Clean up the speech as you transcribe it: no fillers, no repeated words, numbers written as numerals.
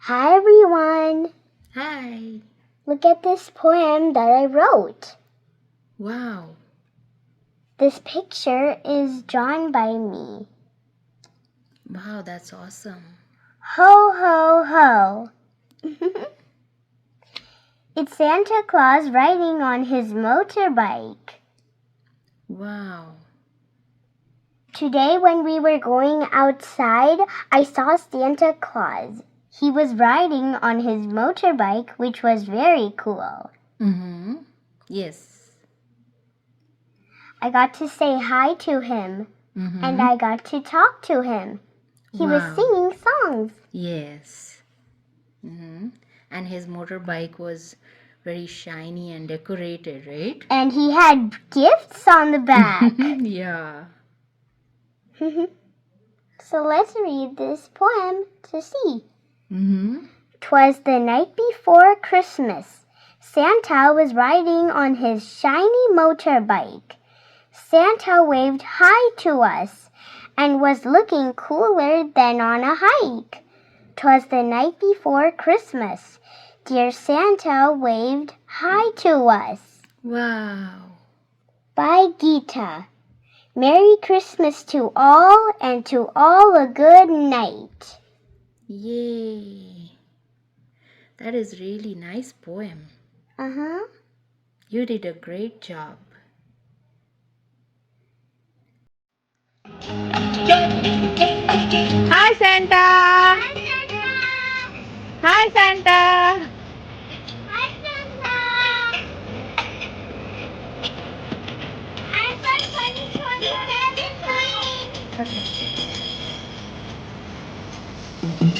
Hi everyone! Hi! Look at this poem that I wrote. Wow! This picture is drawn by me. Wow, that's awesome. Ho, ho, ho! It's Santa Claus riding on his motorbike. Wow! Today when we were going outside, I saw Santa Claus. He was riding on his motorbike, which was very cool. Yes. I got to say hi to him, and I got to talk to him. He was Wow. singing songs. Yes. And his motorbike was very shiny and decorated, right? And he had gifts on the back. Yeah. So let's read this poem to see. 'Twas the night before Christmas. Santa was riding on his shiny motorbike. Santa waved hi to us and was looking cooler than on a hike. 'Twas the night before Christmas. Dear Santa waved hi to us. Wow! By Geeta. Merry Christmas to all, and to all a good night. Yay! That is really nice poem. You did a great job. Hi Santa! Hi Santa! Hi, Santa! I'm from 2027 coming. Okay.